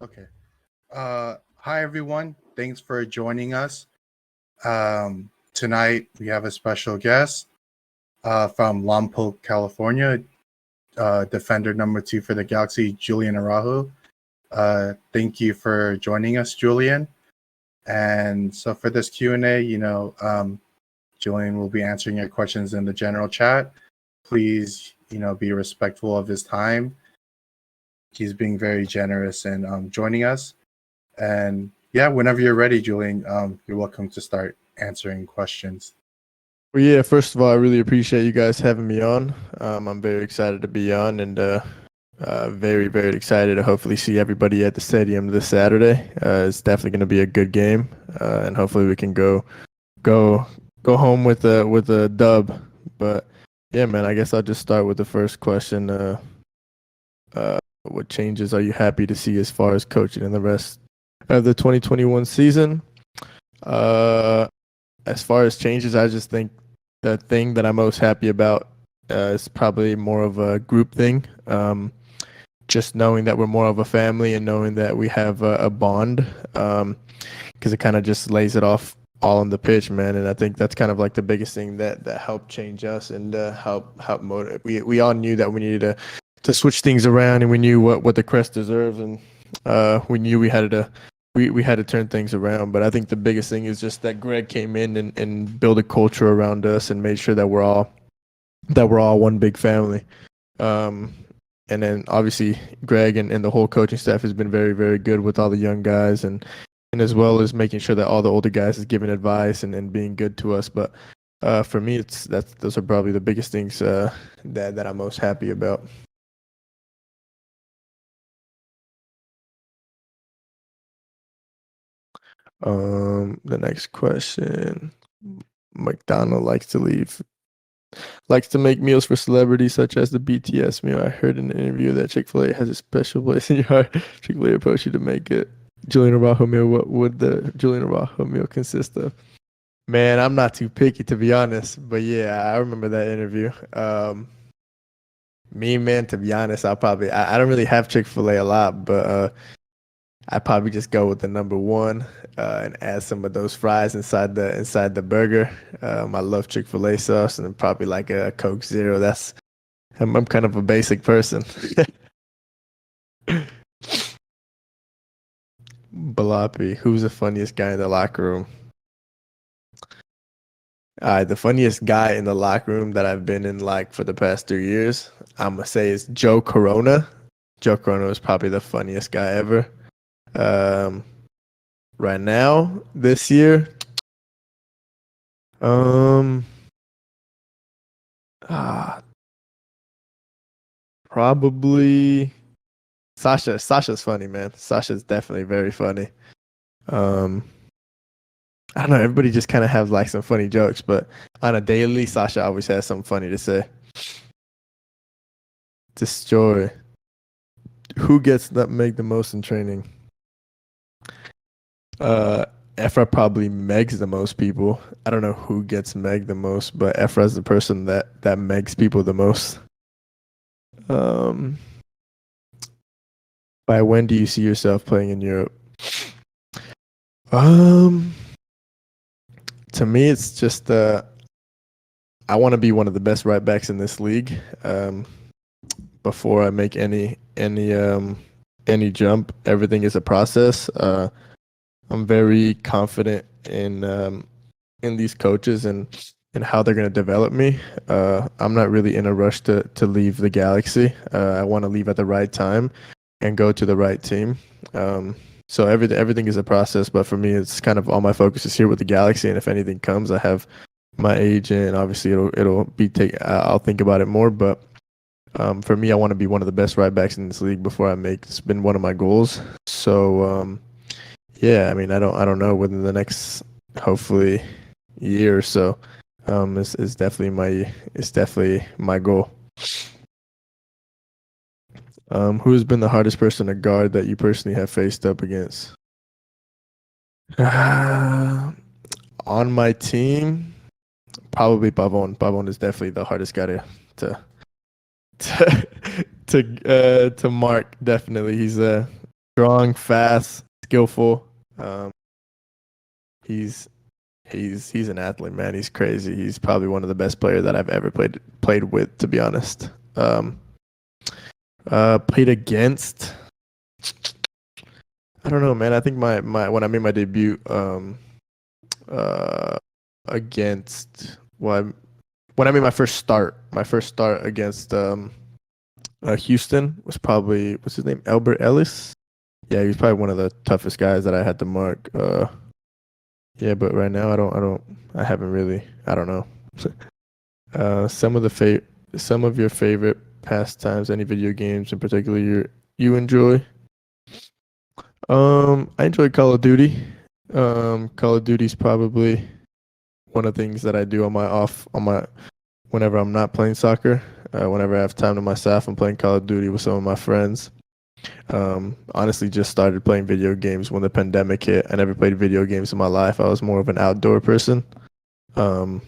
Okay. Hi everyone. Thanks for joining us. Tonight we have a special guest from Lompoc, California, defender number 2 for the GaLAxy, Julian Araujo. Thank you for joining us, Julian. And so for this Q&A, Julian will be answering your questions in the general chat. Please, be respectful of his time. He's being very generous in joining us. And yeah, whenever you're ready, Julian, you're welcome to start answering questions. Well, yeah, first of all, I really appreciate you guys having me on. I'm very excited to be on and very, very excited to hopefully see everybody at the stadium this Saturday. It's definitely going to be a good game, and hopefully we can go home with a dub. But yeah, man, I guess I'll just start with the first question. What changes are you happy to see as far as coaching in the rest of the 2021 season? As far as changes, I just think the thing that I'm most happy about is probably more of a group thing. Just knowing that we're more of a family and knowing that we have a bond, because it kind of just lays it off all on the pitch, man. And I think that's kind of like the biggest thing that helped change us and help motivate. We all knew that we needed to switch things around, and we knew what the Crest deserves, and we knew we had to turn things around. But I think the biggest thing is just that Greg came in and built a culture around us and made sure that we're all one big family. And then obviously Greg and the whole coaching staff has been very, very good with all the young guys and as well as making sure that all the older guys is giving advice and being good to us. But for me, those are probably the biggest things that I'm most happy about. The next question. McDonald likes to make meals for celebrities such as the BTS meal. I heard in an interview that Chick-fil-A has a special place in your heart. Chick-fil-A approached you to make it. Julian Araujo meal. What would the Julian Araujo meal consist of? Man, I'm not too picky, to be honest, but yeah, I remember that interview. Me, man, to be honest, I don't really have Chick-fil-A a lot, but I'd probably just go with the number one and add some of those fries inside the burger. I love Chick-fil-A sauce and then probably like a Coke Zero. I'm kind of a basic person. Balapi, who's the funniest guy in the locker room? The funniest guy in the locker room that I've been in like for the past 3 years, I'm gonna say is Joe Corona. Joe Corona is probably the funniest guy ever. Right now, this year, probably Sasha. Sasha's funny, man. Sasha's definitely very funny. I don't know. Everybody just kind of have like some funny jokes, but on a daily, Sasha always has something funny to say. Destroy. Who gets nutmeg the most in training? Efra probably megs the most people. I don't know who gets meg the most, but Efra is the person that megs people the most. By when do you see yourself playing in Europe? To me, it's just I want to be one of the best right backs in this league. Before I make any jump, everything is a process. I'm very confident in these coaches and how they're going to develop me. I'm not really in a rush to leave the GaLAxy. I want to leave at the right time and go to the right team. So everything is a process, but for me, it's kind of all my focus is here with the GaLAxy. And if anything comes, I have my agent. Obviously, it'll be I'll think about it more. But for me, I want to be one of the best right backs in this league before I make. It's been one of my goals. So yeah, I mean, I don't know within the next hopefully year or so. It's definitely my goal. Who's been the hardest person to guard that you personally have faced up against? On my team, probably Pavon. Pavon is definitely the hardest guy to mark. Definitely, strong, fast, skillful. He's he's an athlete, man. He's crazy. He's probably one of the best players that I've ever played with, to be honest. Played against. I don't know, man. I think my when I made my debut, against when I made my first start against Houston was probably, what's his name, Albert Ellis. Yeah, he's probably one of the toughest guys that I had to mark. Yeah, but right now I haven't really. I don't know. Some of your favorite pastimes, any video games in particular you enjoy? I enjoy Call of Duty. Call of Duty's probably one of the things that I do on my whenever I'm not playing soccer. Whenever I have time to myself, I'm playing Call of Duty with some of my friends. Honestly, just started playing video games when the pandemic hit. I never played video games in my life. I was more of an outdoor person. But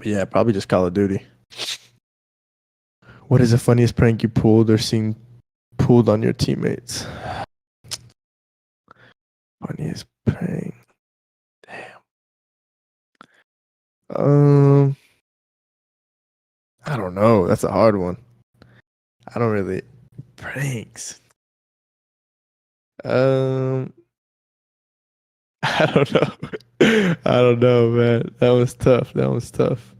yeah, probably just Call of Duty. What is the funniest prank you pulled or seen pulled on your teammates? Funniest prank. Damn. I don't know. That's a hard one. I don't really pranks. I don't know. I don't know, man. That was tough.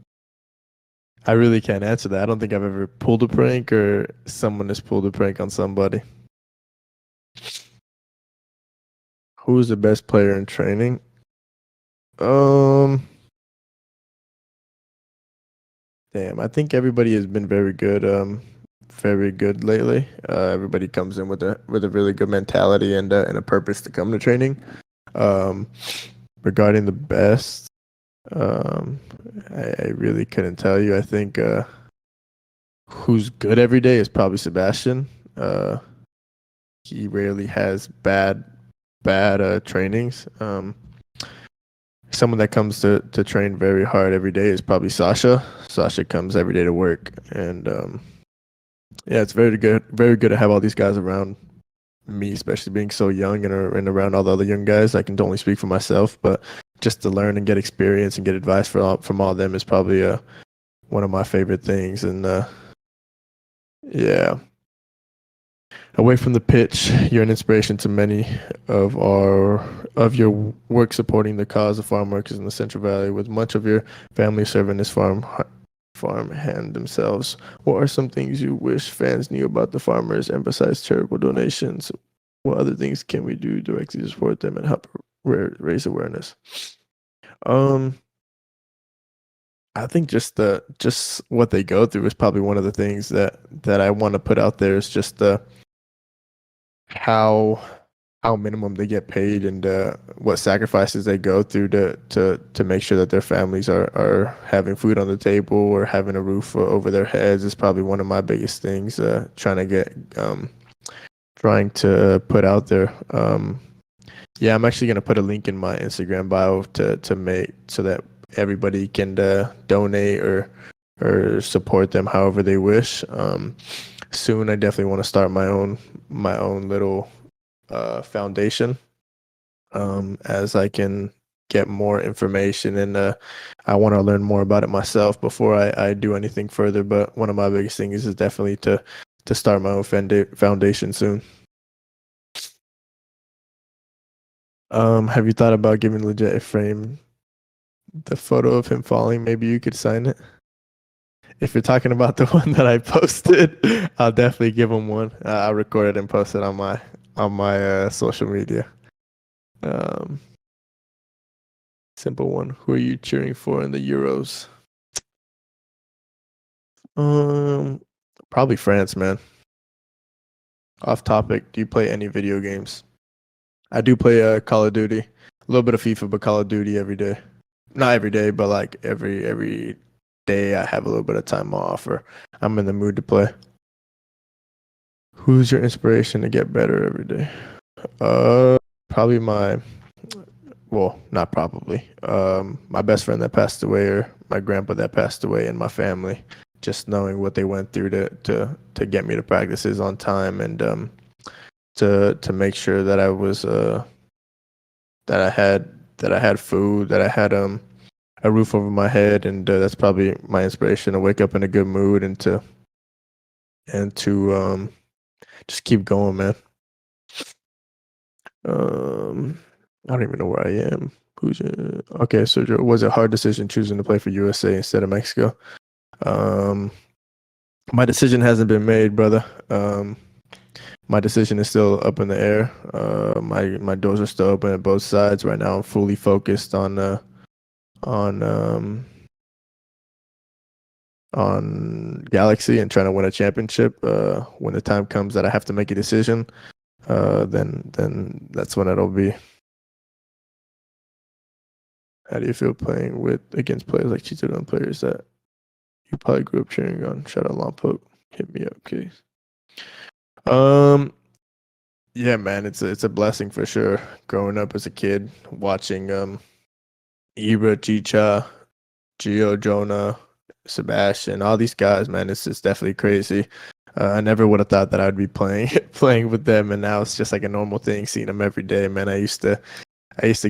I really can't answer that. I don't think I've ever pulled a prank or someone has pulled a prank on somebody. Who's the best player in training? Damn, I think everybody has been very good lately. Everybody comes in with a really good mentality and a purpose to come to training. Regarding the best, I really couldn't tell you. I think who's good every day is probably Sebastian. He rarely has bad trainings. Someone that comes to train very hard every day is probably Sasha. Sasha comes every day to work, and yeah, it's very good to have all these guys around me, especially being so young and around all the other young guys. I can only speak for myself, but just to learn and get experience and get advice from all of them is probably one of my favorite things. And yeah. Away from the pitch, you're an inspiration to many of your work supporting the cause of farm workers in the Central Valley. With much of your family serving this farm hand themselves, what are some things you wish fans knew about the farmers? And besides charitable donations, what other things can we do directly to support them and help raise awareness? I think just what they go through is probably one of the things that I want to put out there, is just how minimum they get paid and what sacrifices they go through to make sure that their families are having food on the table or having a roof over their heads is probably one of my biggest things, trying to put out there. Yeah, I'm actually going to put a link in my Instagram bio to make so that everybody can donate or support them however they wish. Soon I definitely want to start my own little foundation, as I can get more information, and I want to learn more about it myself before I do anything further. But one of my biggest things is definitely to start my own foundation soon. Have you thought about giving Legit a frame the photo of him falling? Maybe you could sign it. If you're talking about the one that I posted, I'll definitely give him one. I'll record it and post it on my social media. Simple one. Who are you cheering for in the Euros? Probably France, man. Off topic, do you play any video games? I do play Call of Duty. A little bit of FIFA, but Call of Duty every day. Not every day, but like every day I have a little bit of time off or I'm in the mood to play. Who's your inspiration to get better every day? Probably not probably. My best friend that passed away, or my grandpa that passed away, and my family. Just knowing what they went through to get me to practices on time, and to make sure that I was that I had food, that I had a roof over my head, and that's probably my inspiration to wake up in a good mood and to just keep going, man. I don't even know where I am. Okay, so was it a hard decision choosing to play for USA instead of Mexico? My decision hasn't been made, brother. My decision is still up in the air. My doors are still open at both sides right now. I'm fully focused on GaLaxy and trying to win a championship. When the time comes that I have to make a decision, then that's when it'll be. How do you feel playing against players like Chicharito and players that you probably grew up cheering on? Shout out Lompoc. Hit me up, please. Yeah, man, it's a blessing for sure. Growing up as a kid, watching Ibra, Chicha, Gio, Jonah, Sebastian, all these guys, man, it's definitely crazy. I never would have thought that I'd be playing playing with them, and now it's just like a normal thing, seeing them every day, man. I used to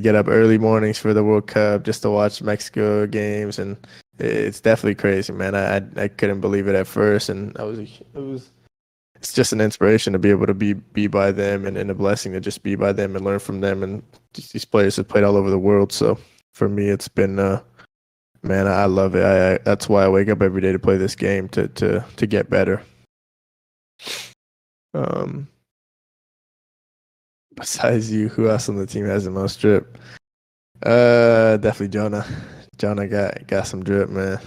get up early mornings for the World Cup just to watch Mexico games, and it's definitely crazy, man. I couldn't believe it at first, and it's just an inspiration to be able to be by them, and a blessing to just be by them and learn from them. And these players have played all over the world, so for me, it's been man, I love it. That's why I wake up every day to play this game to get better. Besides you, who else on the team has the most drip? Definitely Jonah. Jonah got some drip, man.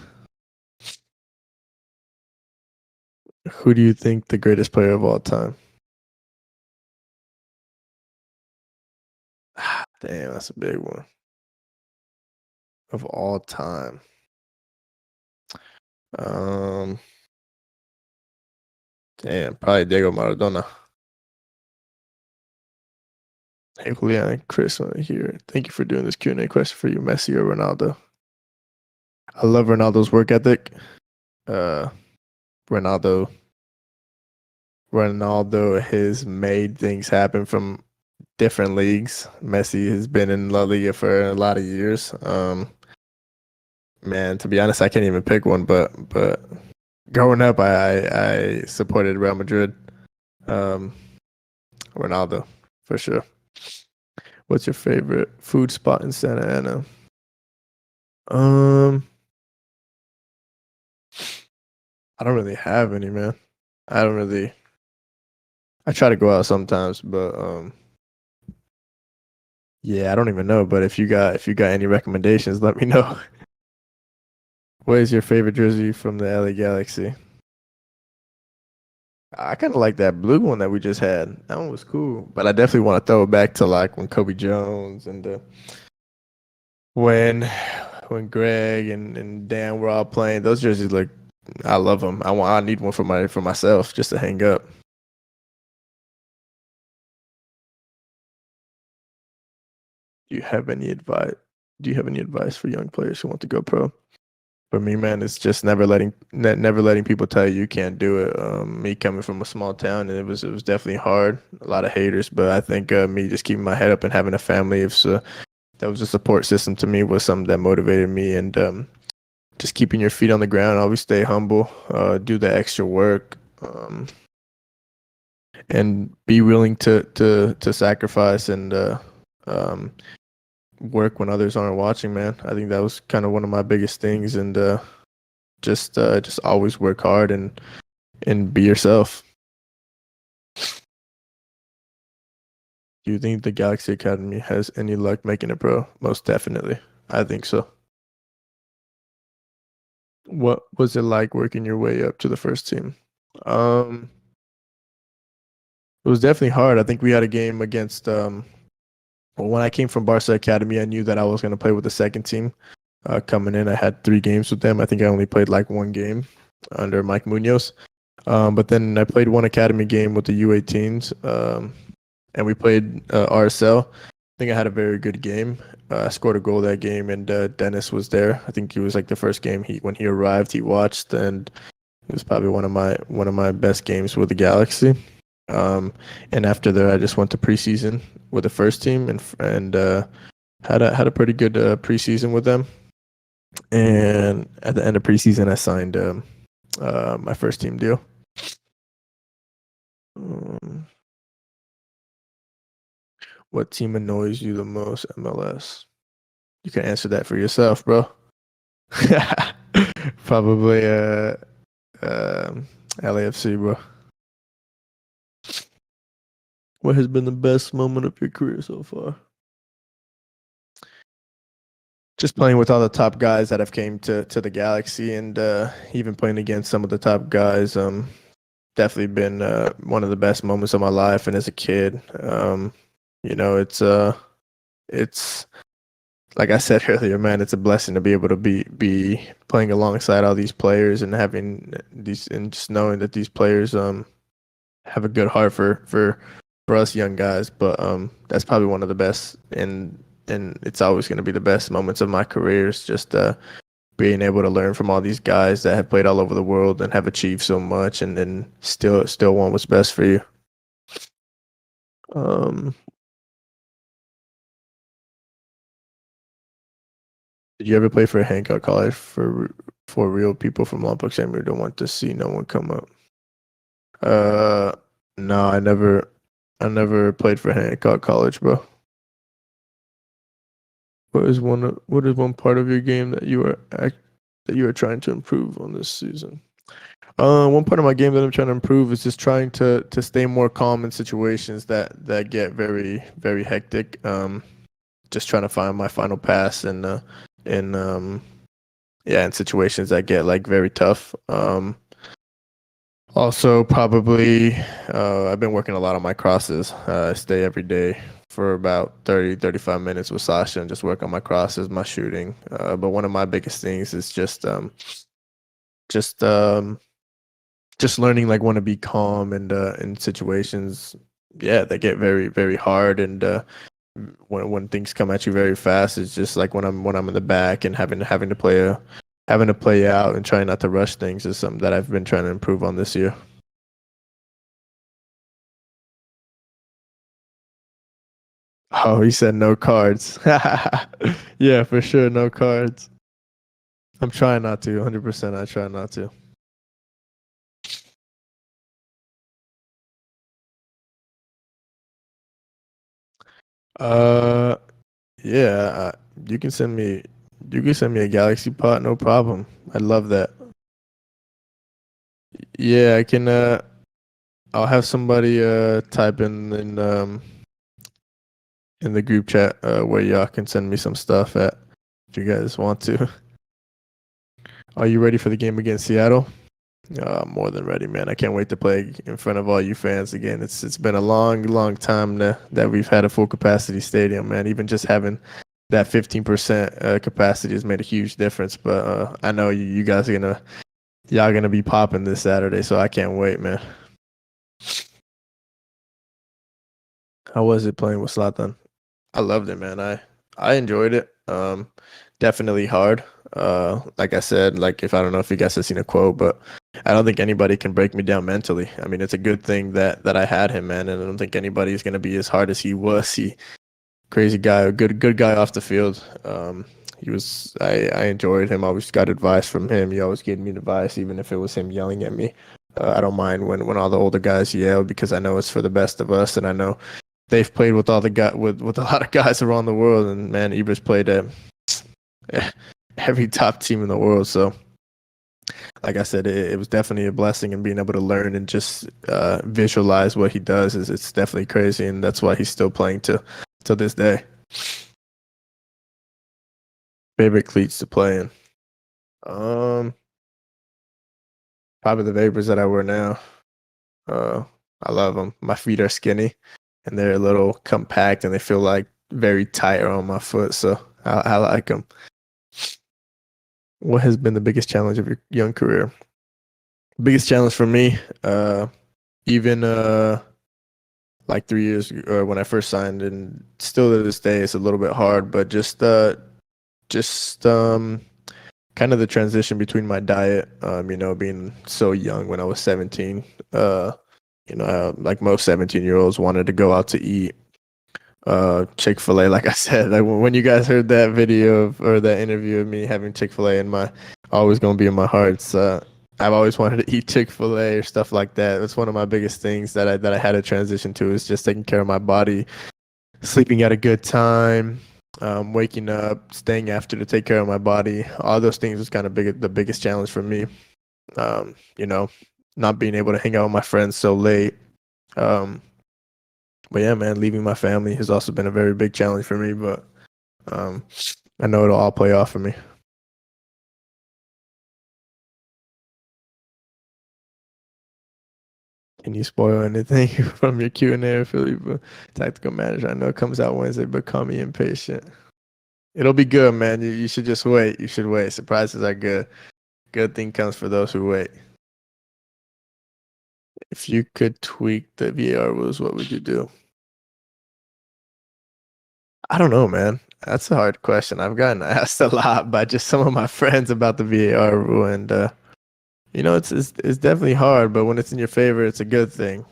Who do you think the greatest player of all time? Damn, that's a big one. Of all time. Damn, probably Diego Maradona. Hey, Julian and Chris here. Thank you for doing this Q&A question for you, Messi or Ronaldo. I love Ronaldo's work ethic. Ronaldo has made things happen from different leagues. Messi has been in La Liga for a lot of years. Man, to be honest, I can't even pick one, but growing up, I supported Real Madrid. Ronaldo, for sure. What's your favorite food spot in Santa Ana? I don't really have any, man. I try to go out sometimes, but yeah, I don't even know. But if you got any recommendations, let me know. What is your favorite jersey from the LA GaLaxy? I kind of like that blue one that we just had. That one was cool, but I definitely want to throw it back to like when Kobe Jones and when Greg and Dan were all playing. Those jerseys look. I love them. I need one for myself just to hang up. Do you have any advice for young players who want to go pro? For me, man, it's just never letting people tell you can't do it. Me coming from a small town, and it was definitely hard. A lot of haters, but I think me just keeping my head up and having a family that was a support system to me was something that motivated me, and just keeping your feet on the ground. Always stay humble. Do the extra work, and be willing to sacrifice and work when others aren't watching, man. I think that was kind of one of my biggest things, and just always work hard and be yourself. Do you think the GaLaxy Academy has any luck making it pro? Most definitely. I think so. What was it like working your way up to the first team? It was definitely hard. I think we had a game against well, when I came from Barca Academy, I knew that I was going to play with the second team. Coming in, I had 3 games with them. I think I only played like 1 game under Mike Munoz. But then I played 1 academy game with the U18s, and we played RSL. I think I had a very good game. I scored a goal that game, and Dennis was there. I think he was like the first game when he arrived, he watched, and it was probably one of my best games with the GaLaxy. And after that, I just went to preseason with the first team and had a pretty good preseason with them. And at the end of preseason, I signed my first team deal. What team annoys you the most, MLS? You can answer that for yourself, bro. Probably LAFC, bro. What has been the best moment of your career so far? Just playing with all the top guys that have came to the GaLaxy and even playing against some of the top guys. Definitely been one of the best moments of my life. And as a kid, it's like I said earlier, man, it's a blessing to be able to be playing alongside all these players and having these and just knowing that these players have a good heart for us young guys. But that's probably one of the best and it's always going to be the best moments of my career is just being able to learn from all these guys that have played all over the world and have achieved so much and then still want what's best for you. Did you ever play for Hancock College for real people from Lompoc Samuel don't want to see no one come up? No, I never played for Hancock College, bro. What is one part of your game that you are trying to improve on this season? One part of my game that I'm trying to improve is just trying to stay more calm in situations that get very very hectic. Just trying to find my final pass in in situations that get like very tough. Also, probably, I've been working a lot on my crosses. I stay every day for about 35 minutes with Sasha and just work on my crosses, my shooting. But one of my biggest things is just just learning like when to be calm and in situations, yeah, that get very very hard and when things come at you very fast. It's just like when I'm in the back and having to play out and trying not to rush things is something that I've been trying to improve on this year. Oh, he said no cards. Yeah, for sure, no cards. I'm trying not to, 100%. I try not to. Uh, yeah, you can send me a GaLaxy pot, no problem. I'd love that. Yeah, I can. I'll have somebody type in the group chat where y'all can send me some stuff at if you guys want to. Are you ready for the game against Seattle? More than ready, man. I can't wait to play in front of all you fans again. It's been a long time that we've had a full capacity stadium, man. Even just having that 15% capacity has made a huge difference. But I know you guys are y'all gonna be popping this Saturday, so I can't wait, man. How was it playing with Zlatan? I loved it, man. I enjoyed it. Definitely hard. Like I said, like if I don't know if you guys have seen a quote, but I don't think anybody can break me down mentally. I mean, it's a good thing that I had him, man, and I don't think anybody's gonna be as hard as he was. He crazy guy, a good guy off the field. He was. I enjoyed him. I always got advice from him. He always gave me advice, even if it was him yelling at me. I don't mind when all the older guys yell because I know it's for the best of us, and I know they've played with all the with a lot of guys around the world, and man, Ibra's played at every top team in the world. So, like I said, it was definitely a blessing, and being able to learn and just visualize what he does is it's definitely crazy, and that's why he's still playing to this day. Favorite cleats to play in? Probably the Vapors that I wear now. Uh, I love them. My feet are skinny, and they're a little compact, and they feel like very tight on my foot. So I like them. What has been the biggest challenge of your young career? Biggest challenge for me, even like 3 years when I first signed, and still to this day, it's a little bit hard. But just kind of the transition between my diet, being so young when I was 17. like most 17-year-olds wanted to go out to eat. Chick-fil-A, like I said, like when you guys heard that video or that interview of me having Chick-fil-A in my, always gonna be in my heart. I've always wanted to eat Chick-fil-A or stuff like that. It's one of my biggest things that I had to transition to, is just taking care of my body, sleeping at a good time, waking up, staying after to take care of my body. All those things was kind of the biggest challenge for me. You know, not being able to hang out with my friends so late. But yeah, man, leaving my family has also been a very big challenge for me, but I know it'll all play off for me. Can you spoil anything from your Q&A, Philly? Tactical manager, I know it comes out Wednesday, but call me impatient. It'll be good, man. You should just wait. You should wait. Surprises are good. Good thing comes for those who wait. If you could tweak the VAR rules, what would you do? I don't know, man. That's a hard question. I've gotten asked a lot by just some of my friends about the VAR rule, and it's definitely hard. But when it's in your favor, it's a good thing.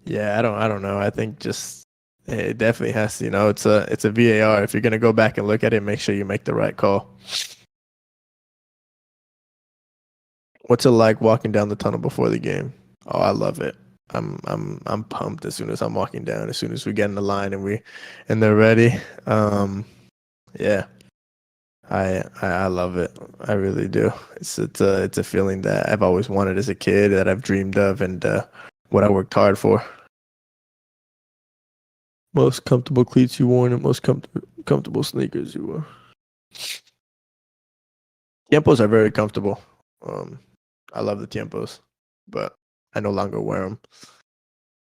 Yeah, I don't know. I think just it definitely has to. It's a VAR. If you're gonna go back and look at it, make sure you make the right call. What's it like walking down the tunnel before the game? Oh, I love it. I'm pumped as soon as I'm walking down. As soon as we get in the line and they're ready. Yeah, I love it. I really do. It's a feeling that I've always wanted as a kid, that I've dreamed of, and what I worked hard for. Most comfortable cleats you worn and most comfortable sneakers you wore. Tiempos are very comfortable. I love the Tiempos, but I no longer wear them.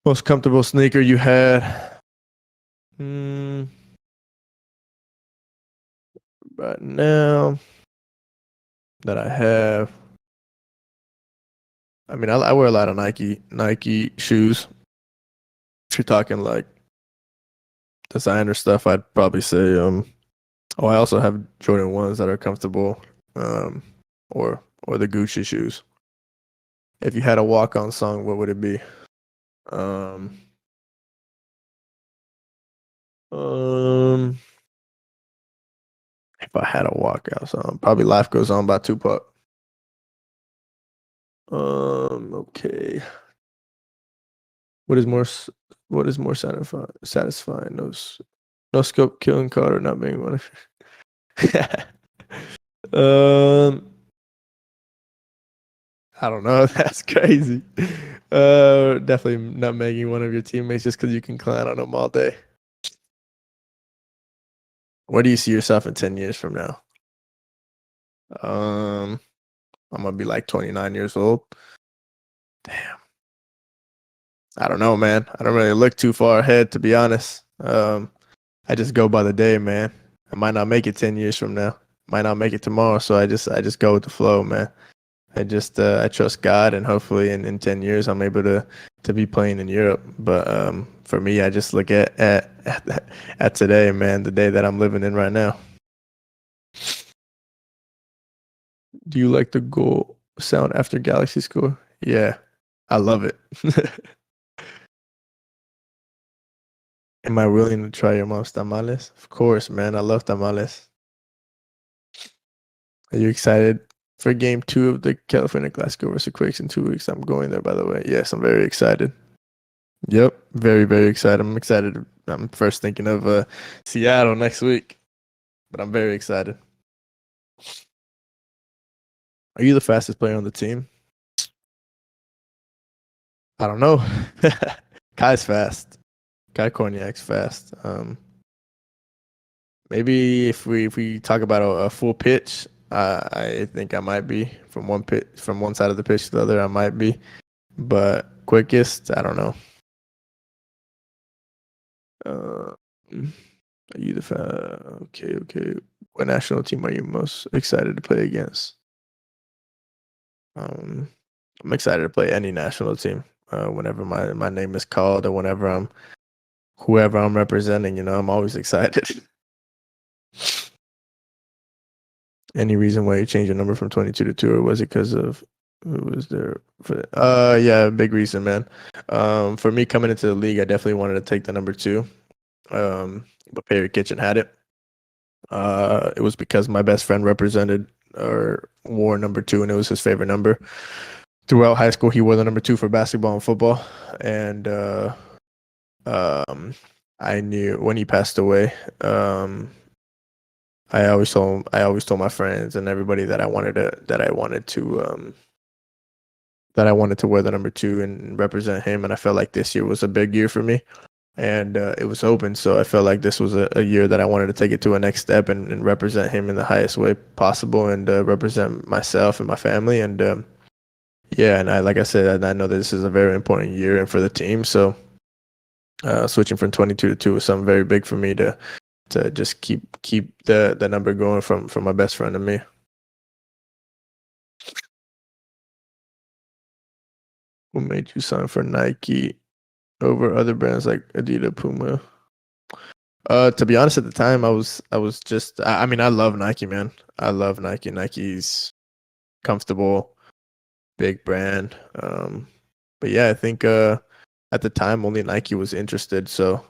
Most comfortable sneaker you had? Right now that I have, I mean, I wear a lot of Nike shoes. If you're talking like designer stuff, I'd probably say I also have Jordan 1s that are comfortable, or the Gucci shoes. If you had a walk-on song, what would it be? Um, if I had a walkout song, probably "Life Goes On" by Tupac. Okay. What is more satisfying? No scope killing Carter not being one of. um, I don't know. That's crazy. Definitely not making one of your teammates just because you can clown on them all day. Where do you see yourself in 10 years from now? I'm gonna be like 29 years old. Damn. I don't know, man. I don't really look too far ahead, to be honest. I just go by the day, man. I might not make it 10 years from now. Might not make it tomorrow, so I just go with the flow, man. I trust God, and hopefully in 10 years I'm able to be playing in Europe. But for me, I just look at today, man, the day that I'm living in right now. Do you like the goal sound after GaLAxy score? Yeah, I love it. Am I willing to try your mom's tamales? Of course, man. I love tamales. Are you excited for game 2 of the California Classic versus Quakes in 2 weeks? I'm going there, by the way. Yes, I'm very excited. Yep, very, very excited. I'm excited. I'm first thinking of Seattle next week, but I'm very excited. Are you the fastest player on the team? I don't know. Kai's fast. Kai Korniak's fast. Maybe if we talk about a full pitch, I think I might be from one side of the pitch to the other. I might be, but quickest, I don't know. Are you okay? What national team are you most excited to play against? I'm excited to play any national team. Whenever my name is called, or whoever I'm representing, I'm always excited. Any reason why you changed your number from 22 to 2, or was it because of Who was there for yeah, big reason, man. For me coming into the league, I definitely wanted to take the number two. But Perry Kitchen had it. It was because my best friend represented or wore number two, and it was his favorite number. Throughout high school, he wore the number two for basketball and football. And um, I knew when he passed away. I always told my friends and everybody that I wanted to wear the number two and represent him. And I felt like this year was a big year for me, and it was open. So I felt like this was a year that I wanted to take it to a next step and represent him in the highest way possible, and represent myself and my family. And yeah, and like I said, I know that this is a very important year and for the team. So switching from 22 to 2 was something very big for me to just keep the number going from my best friend and me. What made you sign for Nike over other brands like Adidas, Puma? To be honest, at the time, I was just. I mean, I love Nike, man. I love Nike. Nike's comfortable, big brand. But yeah, I think at the time only Nike was interested. So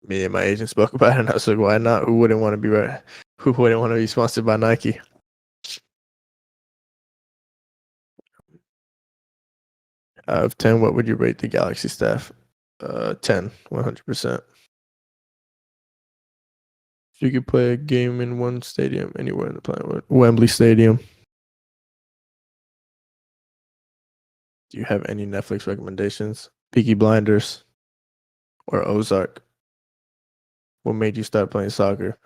me and my agent spoke about it, and I was like, why not? Who wouldn't want to be right? Who wouldn't want to be sponsored by Nike? Out of 10, what would you rate the GaLaxy staff? 10, 100%. If you could play a game in one stadium anywhere in the planet, Wembley Stadium. Do you have any Netflix recommendations? Peaky Blinders or Ozark? What made you start playing soccer?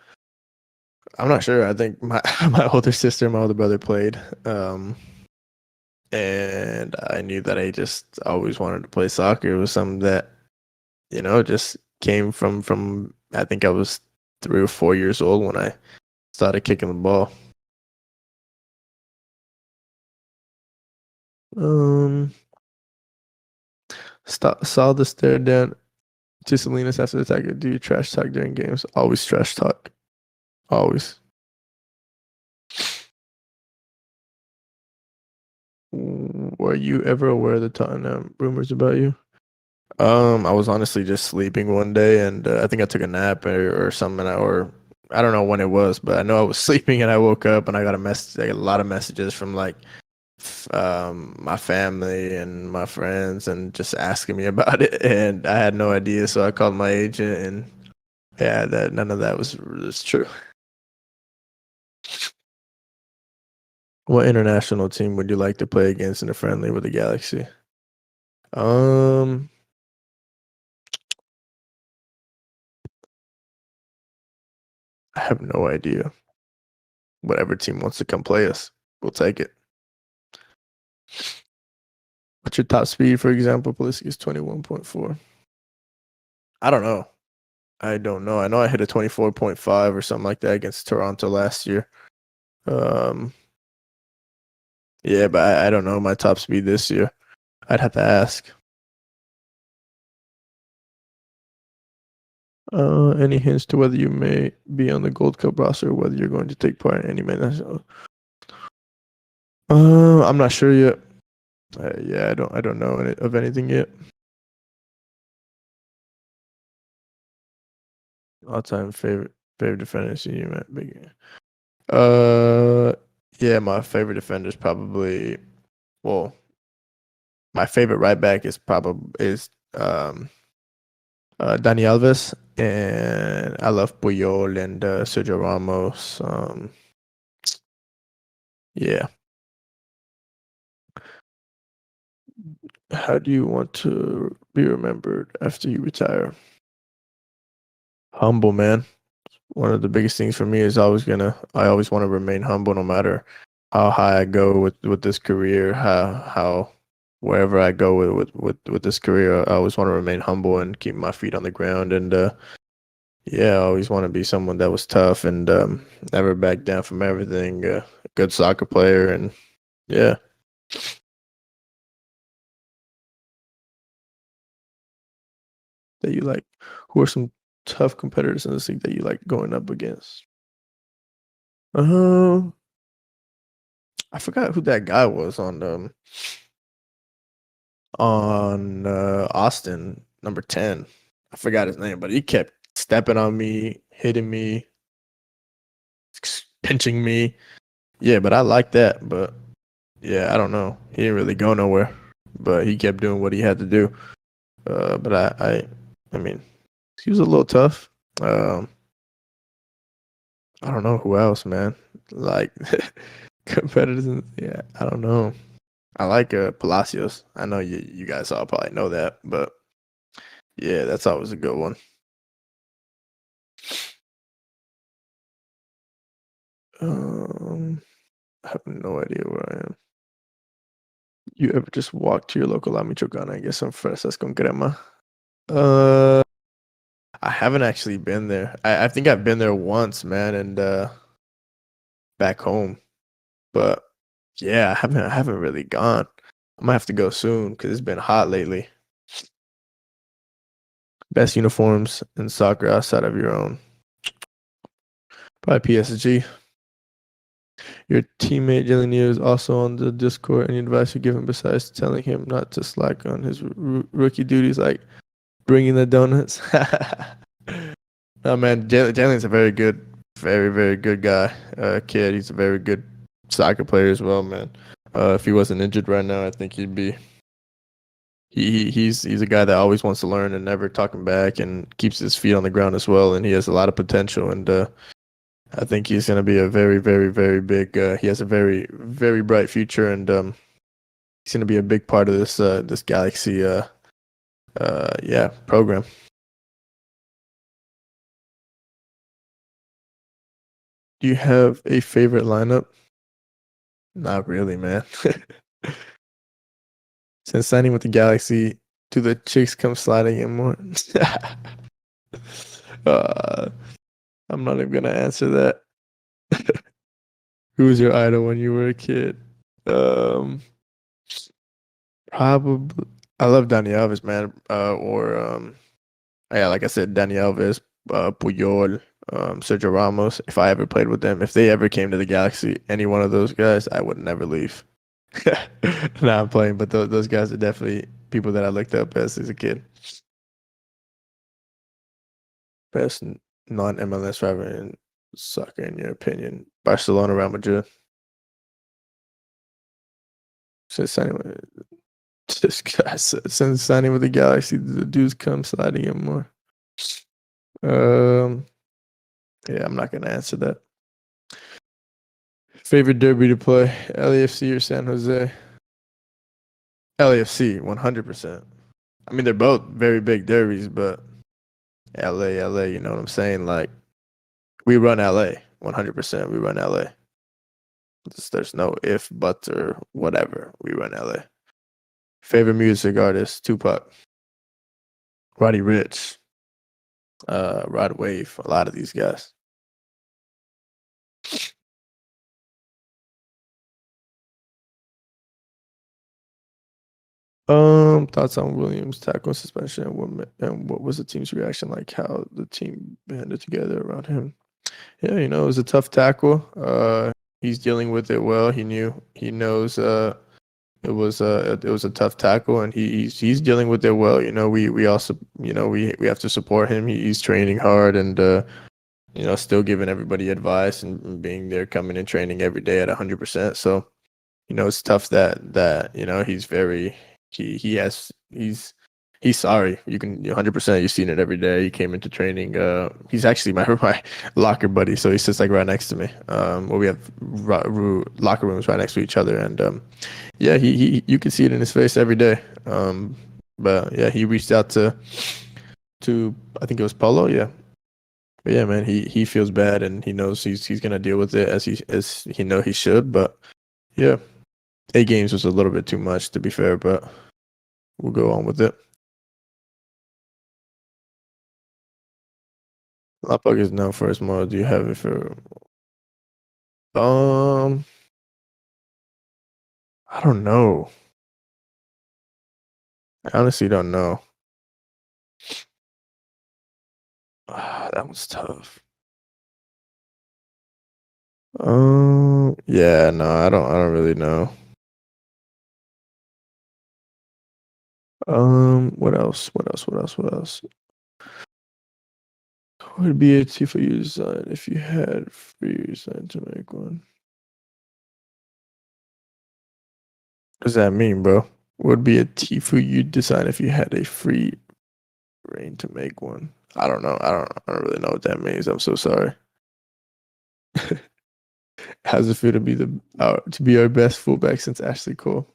I'm not sure. I think my my older sister and my older brother played. And I knew that I just always wanted to play soccer. It was something that, just came from I think I was 3 or 4 years old when I started kicking the ball. Um, saw the stare down to Salinas after the attack. Do you trash talk during games? Always trash talk. Always. Were you ever aware of the Tottenham rumors about you? I was honestly just sleeping one day, and I think I took a nap or something, or I don't know when it was, but I know I was sleeping, and I woke up and I got a lot of messages from like my family and my friends, and just asking me about it, and I had no idea, so I called my agent, and yeah, that none of that was true. What international team would you like to play against in a friendly with the GaLaxy? Um, I have no idea. Whatever team wants to come play us, we'll take it. What's your top speed, for example? Pulisic is 21.4. I don't know. I don't know. I know I hit a 24.5 or something like that against Toronto last year. Um, yeah, but I don't know my top speed this year. I'd have to ask. Any hints to whether you may be on the Gold Cup roster or whether you're going to take part in any match? I'm not sure yet. Yeah, I don't know of anything yet. All-time favorite defender in you, Matt Big. Yeah, my favorite defender is probably, well, my favorite right back is Dani Alves, and I love Puyol and Sergio Ramos. Yeah. How do you want to be remembered after you retire? Humble, man. One of the biggest things for me is I always want to remain humble no matter how high I go with this career, how wherever I go with this career, I always want to remain humble and keep my feet on the ground. And yeah, I always want to be someone that was tough and never back down from everything. A good soccer player, and yeah. That you like. Who are some tough competitors in this league that you like going up against? Um, I forgot who that guy was on Austin, number 10. I forgot his name, but he kept stepping on me, hitting me, pinching me. Yeah, but I like that. But yeah, I don't know. He didn't really go nowhere, but he kept doing what he had to do. But I mean, he was a little tough. Um, I don't know who else, man. Like competitors. Yeah, I don't know. I like Palacios. I know you guys all probably know that, but yeah, that's always a good one. I have no idea where I am. You ever just walk to your local La Michoacana and get some fresas con crema? Uh, I haven't actually been there. I think I've been there once, man, and back home. But yeah, I haven't really gone. I might have to go soon because it's been hot lately. Best uniforms in soccer outside of your own. Probably PSG. Your teammate Julian is also on the Discord. Any advice you give him besides telling him not to slack on his rookie duties, like bringing the donuts? No, man, Julian's a very good, very, very good guy. Kid, he's a very good soccer player as well, man. If he wasn't injured right now, I think he'd be. He's a guy that always wants to learn and never talking back and keeps his feet on the ground as well. And he has a lot of potential. And I think he's going to be a very, very, very big. He has a very, very bright future, and he's going to be a big part of this GaLaxy yeah, program. Do you have a favorite lineup? Not really, man. Since signing with the GaLaxy, do the chicks come sliding in more? uh, I'm not even gonna answer that. Who was your idol when you were a kid? Um, Probably. I love Dani Alves, man. Or yeah, like I said, Dani Alves, Puyol, Sergio Ramos. If I ever played with them, if they ever came to the GaLaxy, any one of those guys, I would never leave. Nah, I'm playing, but those guys are definitely people that I looked up as a kid. Best non-MLS driver in soccer, in your opinion? Barcelona, Real Madrid. Since signing with this guy, since signing with the GaLaxy, the dudes come sliding in more. Um, yeah, I'm not gonna answer that. Favorite derby to play: LAFC or San Jose? LAFC, 100%. I mean, they're both very big derbies, but LA, you know what I'm saying? Like, we run LA, 100%. We run LA. There's no if, buts, or whatever. We run LA. Favorite music artist: Tupac, Roddy Ricch, Rod Wave. A lot of these guys. Thoughts on Williams' tackle suspension and what was the team's reaction like? How the team banded together around him? Yeah, it was a tough tackle. He's dealing with it well. He knows. It was a tough tackle, and he's dealing with it well. We also we have to support him. He's training hard and still giving everybody advice and being there, coming and training every day at 100%. So it's tough that he's very he's sorry. You can 100%. You've seen it every day. He came into training. He's actually my locker buddy, so he sits like right next to me. Well, we have locker rooms right next to each other, and yeah, he you can see it in his face every day. But yeah, he reached out to I think it was Paulo. Yeah, but yeah, man, he feels bad and he knows he's gonna deal with it as he know he should. But yeah, 8 games was a little bit too much to be fair, but we'll go on with it. Lopok is known for his model. Do you have it for? Um, I don't know. I honestly don't know. That was tough. Yeah, no, I don't really know. What else? What else? What else? What else? What would be a Tifa design if you had free design to make one? What does that mean, bro? What would be a Tifu you design if you had a free reign to make one? I don't know. I don't really know what that means. I'm so sorry. How's it feel to be to be our best fullback since Ashley Cole?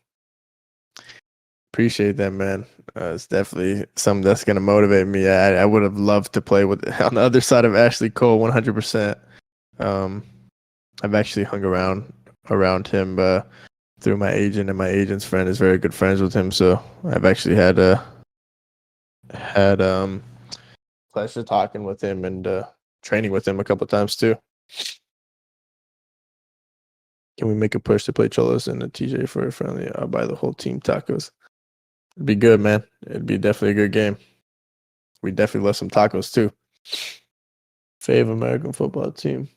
Appreciate that, man. It's definitely something that's gonna motivate me. I would have loved to play with on the other side of Ashley Cole, 100%. Um, I've actually hung around him through my agent, and my agent's friend is very good friends with him. So I've actually had pleasure talking with him and training with him a couple times too. Can we make a push to play Cholos and a TJ for a friendly? I'll buy the whole team tacos. It'd be good, man. It'd be definitely a good game. We definitely love some tacos too. Fave American football team.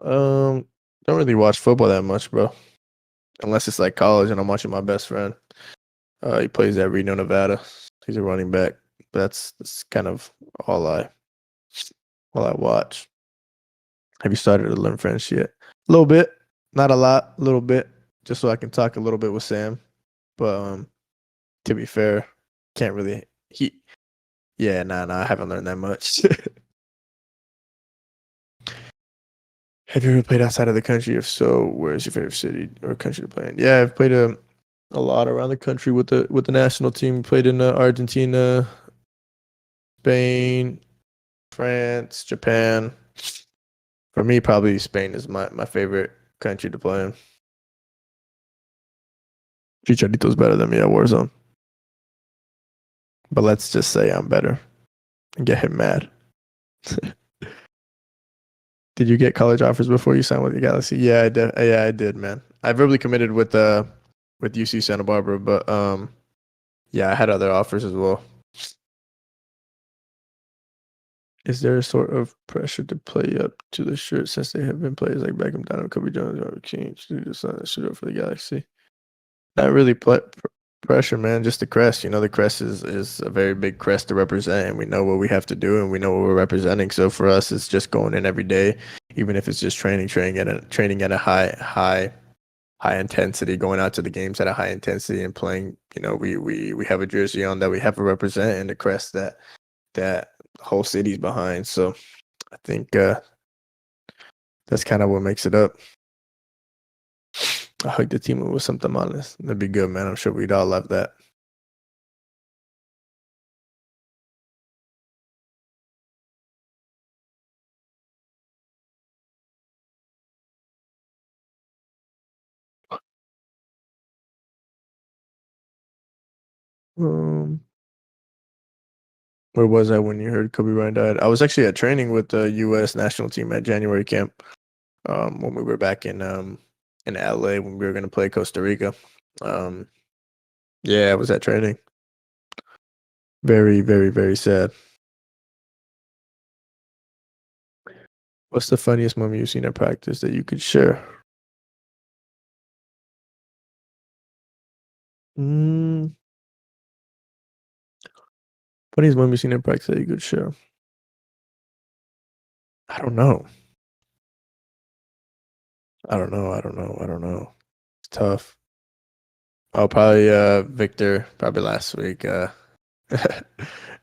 Don't really watch football that much, bro. Unless it's like college and I'm watching my best friend. He plays at Reno, Nevada. He's a running back. That's kind of all I watch. Have you started to learn French yet? A little bit, not a lot, a little bit, just so I can talk a little bit with Sam. But to be fair, can't really. Yeah, nah, I haven't learned that much. Have you ever played outside of the country? If so, where's your favorite city or country to play in? Yeah, I've played a lot around the country with the national team. Played in Argentina, Spain, France, Japan. For me, probably Spain is my favorite country to play in. Chicharito's better than me at Warzone, but let's just say I'm better and get him mad. Did you get college offers before you signed with the GaLaxy? Yeah, I did. Yeah, I did, man. I verbally committed with UC Santa Barbara, but yeah, I had other offers as well. Is there a sort of pressure to play up to the shirt since they have been players like Beckham, Donovan, Kobe Jones, Robert King to the sun shoot up for the GaLaxy? Not really pressure, man. Just the crest. You know, the crest is a very big crest to represent, and we know what we have to do, and we know what we're representing. So for us, it's just going in every day, even if it's just training at a high intensity, going out to the games at a high intensity and playing. You know, we have a jersey on that we have to represent, and the crest that the whole city's behind. So I think that's kind of what makes it up. I hug the team with some tamales. That'd be good, man. I'm sure we'd all love that. Um, where was I when you heard Kobe Bryant died? I was actually at training with the U.S. national team at January camp. When we were back in LA when we were gonna play Costa Rica. Um, yeah, I was at training. Very, very, very sad. What's the funniest moment you've seen at practice that you could share? Mm, funniest moment you've seen at practice that you could share? I don't know. I don't know. It's tough. Oh, probably Victor. Probably last week.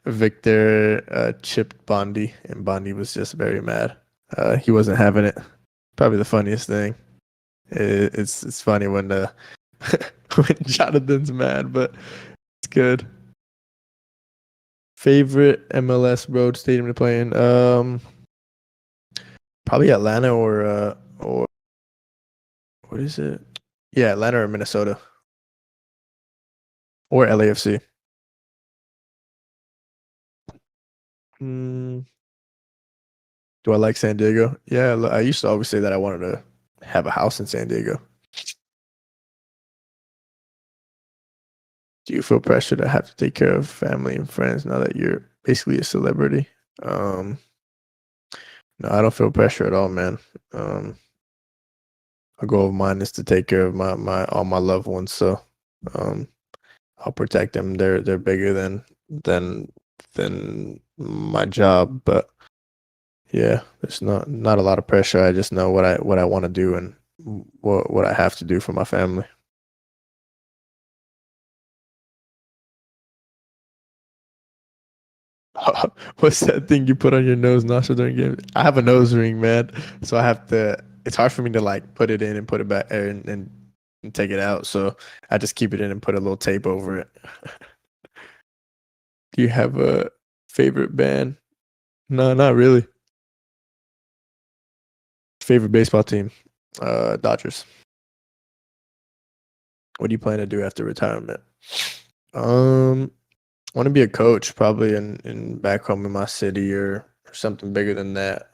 Victor chipped Bondi, and Bondi was just very mad. He wasn't having it. Probably the funniest thing. It's funny when when Jonathan's mad, but it's good. Favorite MLS road stadium to play in? Probably Atlanta or what is it? Yeah, Atlanta or Minnesota or LAFC. Mm, do I like San Diego? Yeah, I used to always say that I wanted to have a house in San Diego. Do you feel pressure to have to take care of family and friends now that you're basically a celebrity? Um, no, I don't feel pressure at all, man. Um, a goal of mine is to take care of my all my loved ones. So um, I'll protect them. They're bigger than than my job, but yeah, there's not a lot of pressure. I just know what I want to do and what I have to do for my family. What's that thing you put on your nose nostril during games? I have a nose ring, man. So I have to. It's hard for me to like put it in and put it back and take it out. So I just keep it in and put a little tape over it. Do you have a favorite band? No, not really. Favorite baseball team? Dodgers. What do you plan to do after retirement? Um, I want to be a coach, probably in back home in my city or something bigger than that.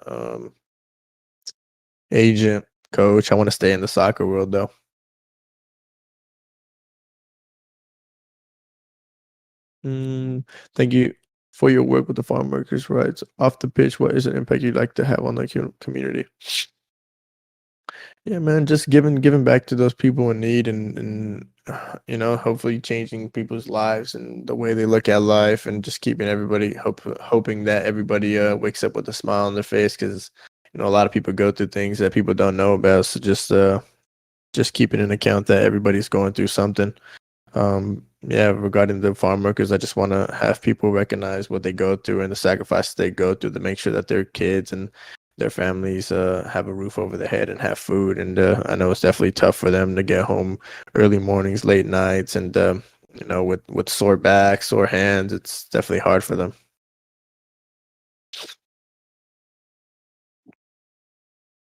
Agent, coach. I want to stay in the soccer world though. Thank you for your work with the farm workers' rights. Off the pitch, what is an impact you'd like to have on the community? Yeah, man, just giving back to those people in need and hopefully changing people's lives and the way they look at life and just keeping everybody hoping that everybody wakes up with a smile on their face because a lot of people go through things that people don't know about. So just keeping an account that everybody's going through something. Yeah, regarding the farm workers, I just want to have people recognize what they go through and the sacrifices they go through to make sure that their kids and their families have a roof over their head and have food. And I know it's definitely tough for them to get home early mornings, late nights, and with sore backs, sore hands, it's definitely hard for them.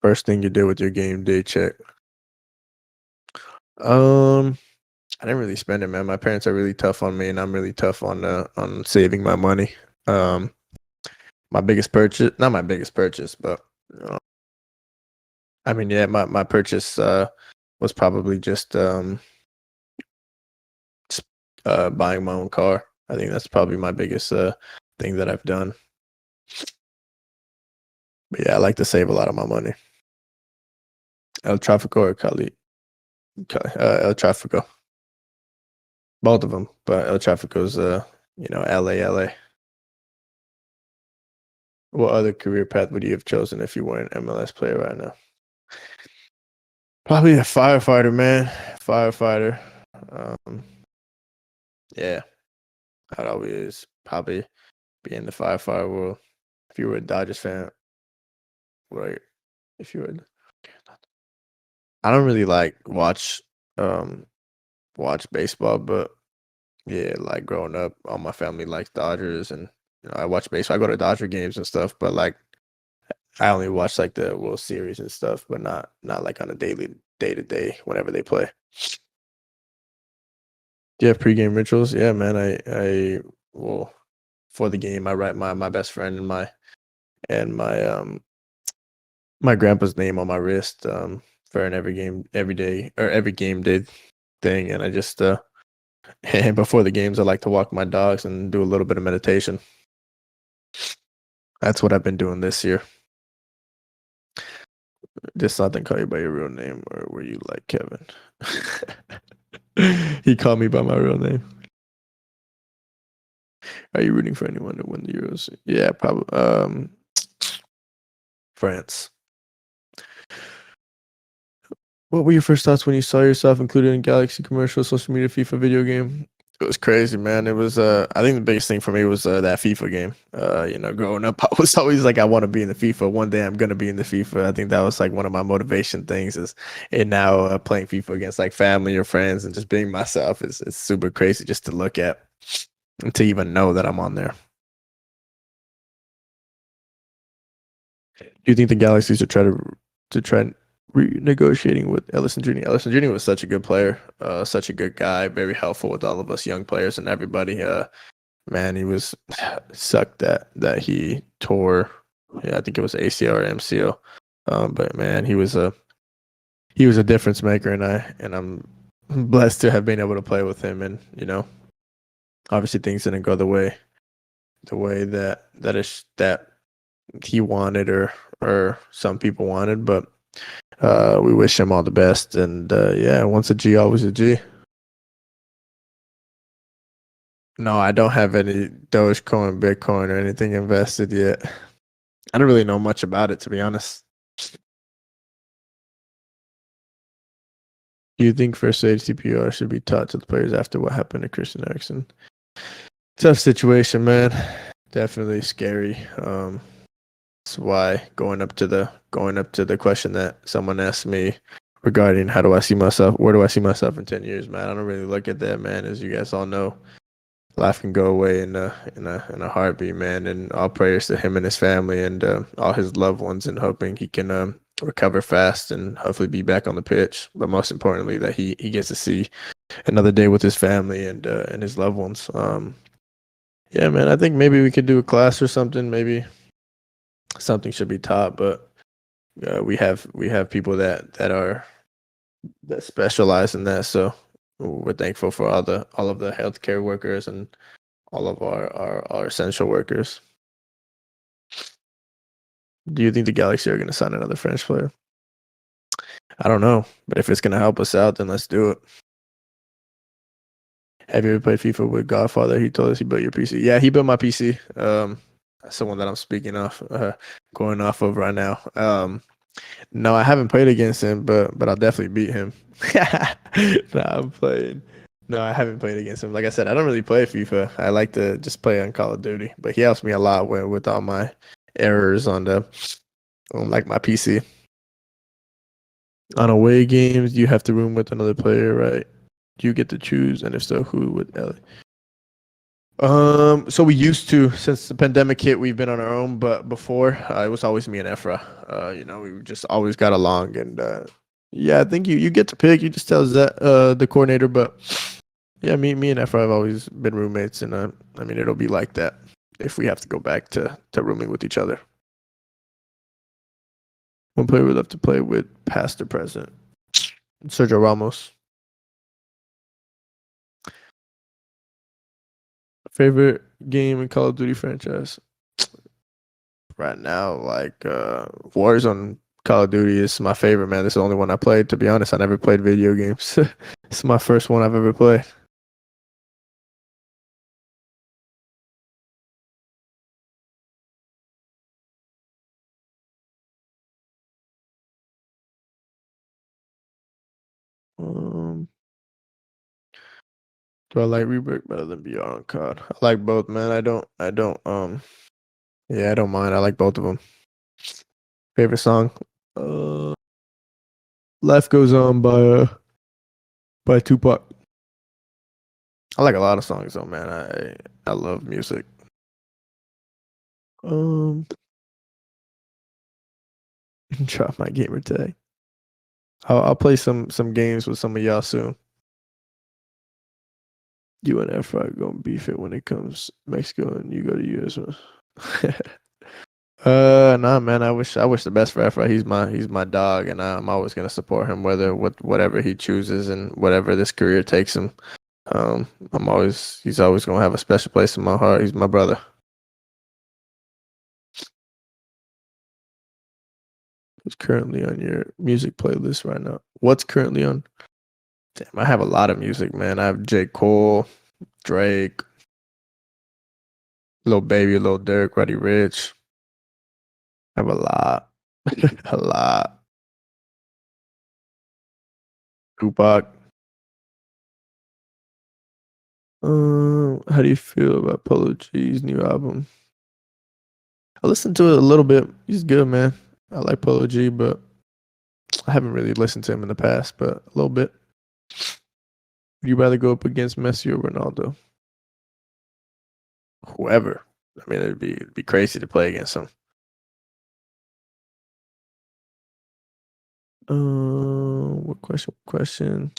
First thing you do with your game day check. Um, I didn't really spend it, man. My parents are really tough on me, and I'm really tough on saving my money. Um, my biggest purchase, not my biggest purchase, but uh, I mean, yeah, my purchase was probably just buying my own car. I think that's probably my biggest thing that I've done. But yeah, I like to save a lot of my money. El Tráfico or El Tráfico, both of them, but El Tráfico's LA. What other career path would you have chosen if you were an MLS player right now? Probably a firefighter, man. Firefighter. Um, yeah, I'd always probably be in the firefighter world. If you were a Dodgers fan, right? If you were, I don't really like watch baseball, but yeah, like growing up, all my family likes Dodgers, and I watch baseball. I go to Dodger games and stuff, but like I only watch like the World Series and stuff, but not like on a daily day to day whenever they play. Do you have pregame rituals? Yeah, man. Well, for the game, I write my best friend and my grandpa's name on my wrist for an every game every day or every game day thing, and I just and before the games, I like to walk my dogs and do a little bit of meditation. That's what I've been doing this year. Just something call you by your real name, or were you like Kevin? He called me by my real name. Are you rooting for anyone to win the Euros? Yeah, probably. France. What were your first thoughts when you saw yourself included in GaLAxy commercial, social media, FIFA video game? It was crazy, man. It was I think the biggest thing for me was that FIFA game. Growing up, I was always like I want to be in the FIFA. One day I'm gonna be in the FIFA. I think that was like one of my motivation things is and now playing FIFA against like family or friends and just being myself is it's super crazy just to look at and to even know that I'm on there. Do you think the Galaxies are try renegotiating with Ellison Jr.? Ellison Jr. was such a good player, such a good guy, very helpful with all of us young players and everybody. Man, he was sucked that he tore. Yeah, I think it was ACL or MCL. But man, he was a difference maker, and I'm blessed to have been able to play with him. And obviously things didn't go the way that he wanted or some people wanted, but we wish him all the best. And yeah, once a G, always a G. No, I don't have any Dogecoin, Bitcoin, or anything invested yet. I don't really know much about it, to be honest. Do you think first aid CPR should be taught to the players after what happened to Christian Eriksen? Tough situation, man. Definitely scary. That's why going up to the question that someone asked me regarding how do I see myself, where do I see myself in 10 years, man? I don't really look at that, man. As you guys all know, life can go away in a heartbeat, man. And all prayers to him and his family and all his loved ones, and hoping he can recover fast and hopefully be back on the pitch. But most importantly, that he gets to see another day with his family and his loved ones. Yeah, man. I think maybe we could do a class or something. Maybe something should be taught, but we have people that specialize in that. So we're thankful for all of the healthcare workers and all of our essential workers. Do you think the GaLaxy are going to sign another French player? I don't know, but if it's going to help us out, then let's do it. Have you ever played FIFA with Godfather? He told us he built your PC. Yeah, he built my PC. That's the one that I'm speaking of, going off of right now. No, I haven't played against him, but I'll definitely beat him. No, I'm playing. No, I haven't played against him. Like I said, I don't really play FIFA. I like to just play on Call of Duty. But he helps me a lot with all my errors on like my PC. On away games, you have to room with another player, right? Do you get to choose, and if so, who would Ellie? So we used to, since the pandemic hit, we've been on our own. But before, it was always me and Efra. We just always got along, and yeah, I think you get to pick. You just tell that the coordinator, but yeah, me and Efra have always been roommates, and I mean it'll be like that if we have to go back to rooming with each other. One player we love to play with, past or present, Sergio Ramos. Favorite game in Call of Duty franchise? Right now, like Warzone Call of Duty is my favorite, man. This is the only one I played. To be honest, I never played video games. It's my first one I've ever played. Um, do I like Rebirth better than BR on COD? I like both, man. Yeah, I don't mind. I like both of them. Favorite song? Uh, Life Goes On by Tupac. I like a lot of songs though, man. I love music. Um, drop my gamer tag. I'll play some games with some of y'all soon. You and Efra are gonna beef it when it comes Mexico and you go to US. Nah, man. I wish the best for Efra. He's my dog, and I'm always gonna support him, whatever he chooses and whatever this career takes him. He's always gonna have a special place in my heart. He's my brother. Who's currently on your music playlist right now? What's currently on? Damn, I have a lot of music, man. I have J. Cole, Drake, Lil Baby, Lil Durk, Roddy Rich. I have a lot. A lot. Tupac. How do you feel about Polo G's new album? I listened to it a little bit. He's good, man. I like Polo G, but I haven't really listened to him in the past, but a little bit. Would you rather go up against Messi or Ronaldo? Whoever. I mean, it'd be crazy to play against him. What question? Question.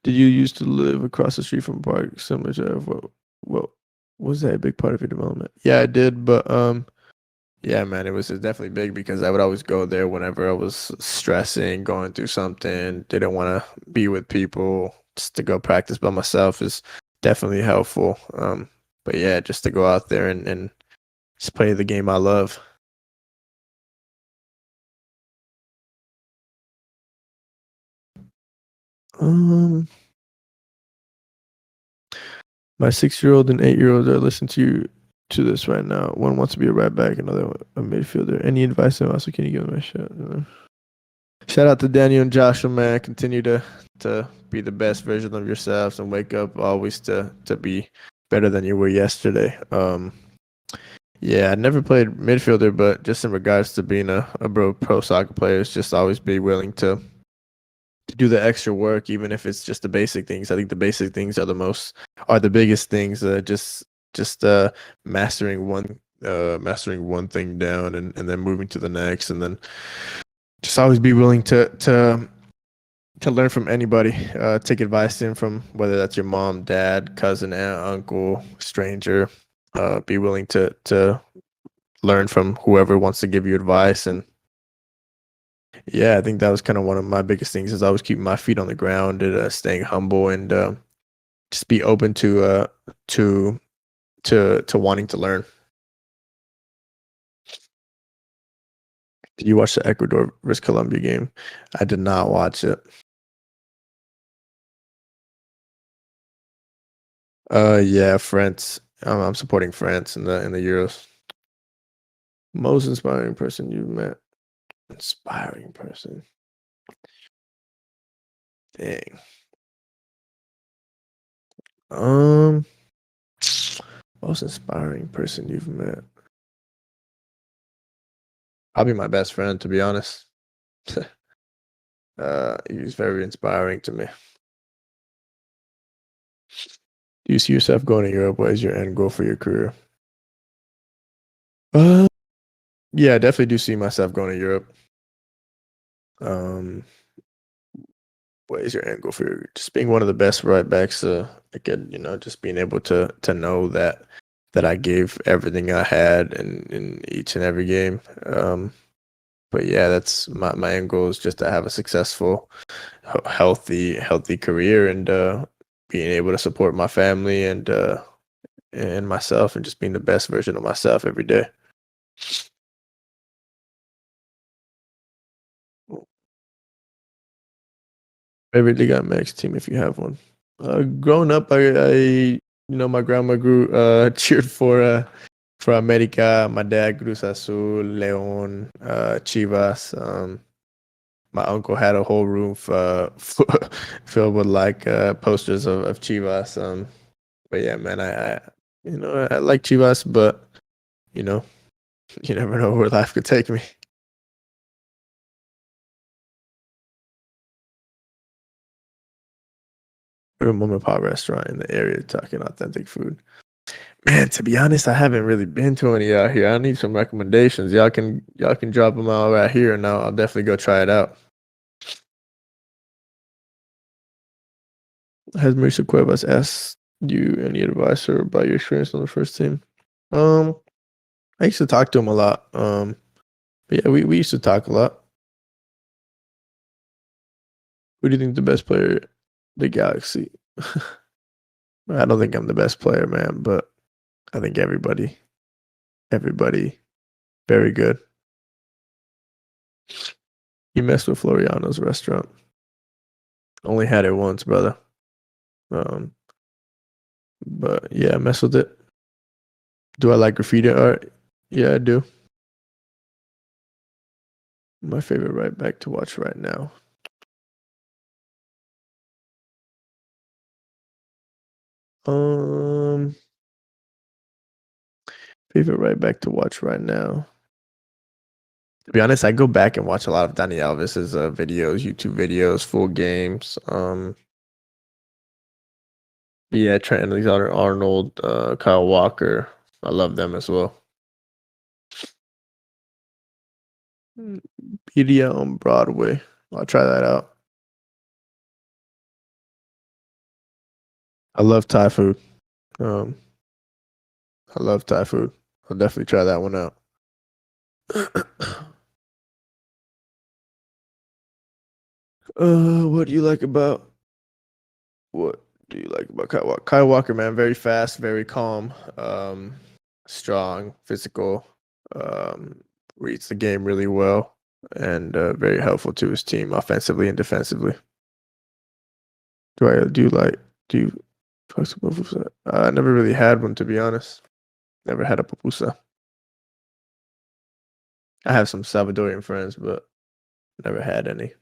Did you used to live across the street from a park similar to what was that a big part of your development? Yeah, I did, but yeah, man, it was definitely big because I would always go there whenever I was stressing, going through something, didn't want to be with people. Just to go practice by myself is definitely helpful. But yeah, just to go out there and just play the game I love. Um, my 6-year-old and 8-year-old are listening to this right now. One wants to be a right back, another one a midfielder. Any advice? And also, can you give them a shot? Shout out to Daniel and Joshua, man. Continue to be the best version of yourselves and wake up always to be better than you were yesterday. Yeah, I never played midfielder, but just in regards to being a pro soccer player, it's just always be willing to do the extra work, even if it's just the basic things. I think the basic things are the biggest things. Just mastering one thing down and then moving to the next, and then just always be willing to learn from anybody, take advice in from whether that's your mom, dad, cousin, aunt, uncle, stranger. Be willing to learn from whoever wants to give you advice. And yeah, I think that was kind of one of my biggest things is always keeping my feet on the ground and staying humble and just be open to wanting to learn. Did you watch the Ecuador versus Colombia game? I did not watch it. Yeah, France. I'm supporting France in the Euros. Most inspiring person you've met. Inspiring person. Dang. Um, most inspiring person you've met. Probably my best friend, to be honest. He's very inspiring to me. Do you see yourself going to Europe? What is your end goal for your career? Yeah, I definitely do see myself going to Europe. Um, what is your end goal for just being one of the best right backs? Again, just being able to know that I gave everything I had in each and every game. But yeah, that's my end goal is just to have a successful, healthy career and being able to support my family and myself and just being the best version of myself every day. Favorite Liga MX team if you have one. Growing up, my grandma cheered for America. My dad Cruz Azul, León, Chivas. My uncle had a whole room filled with like posters of Chivas. But yeah, man, I like Chivas, but you know, you never know where life could take me. We're a mom and pop restaurant in the area talking authentic food. Man, to be honest, I haven't really been to any out here. I need some recommendations. Y'all can drop them out right here, and I'll definitely go try it out. Has Mauricio Cuevas asked you any advice or about your experience on the first team? Um, I used to talk to him a lot. But yeah, we used to talk a lot. Who do you think the best player, the GaLaxy? I don't think I'm the best player, man, but I think everybody, very good. You messed with Floriano's restaurant. Only had it once, brother. Um, but yeah, I mess with it. Do I like graffiti art? Yeah, I do. My favorite right back to watch right now. Um, favorite right back to watch right now. To be honest, I go back and watch a lot of Danny Alves's videos, YouTube videos, full games. Yeah, Trent Alexander-Arnold, Kyle Walker. I love them as well. Media on Broadway. I'll try that out. I love Thai food. Um, I love Thai food. I'll definitely try that one out. What do you like about what do you like about Kyle Walker? Kyle Walker, man, very fast, very calm, strong, physical, reads the game really well, and very helpful to his team offensively and defensively. Do you like do you fuck some pupusa? I never really had one, to be honest. Never had a pupusa. I have some Salvadorian friends, but never had any.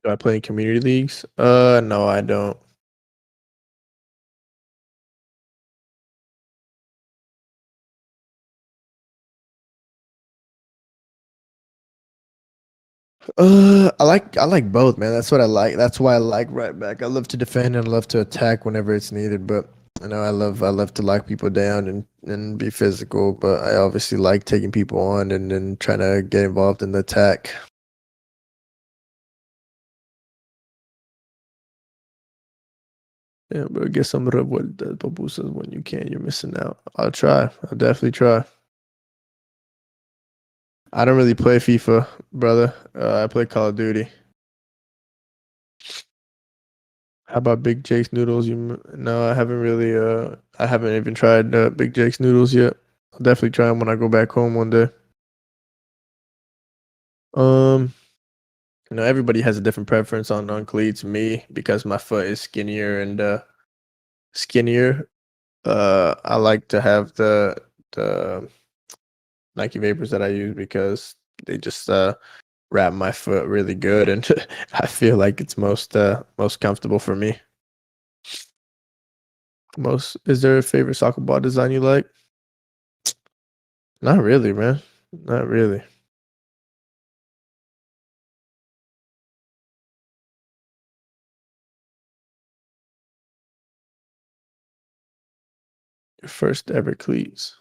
Do I play in community leagues? No, I don't. I like both, man. That's what I like. That's why I like right back. I love to defend and I love to attack whenever it's needed. But I love to lock people down and be physical. But I obviously like taking people on and then trying to get involved in the attack. Yeah, but get some revueltas, pupusas when you can. You're missing out. I'll try. I'll definitely try. I don't really play FIFA, brother. I play Call of Duty. How about Big Jake's noodles? No, I haven't really. I haven't even tried Big Jake's noodles yet. I'll definitely try them when I go back home one day. Um, everybody has a different preference on cleats. Me, because my foot is skinnier and skinnier. I like to have the Nike Vapors that I use because they just wrap my foot really good, and I feel like it's most comfortable for me. Most Is there a favorite soccer ball design you like? Not really, man. Not really. Your first ever cleats.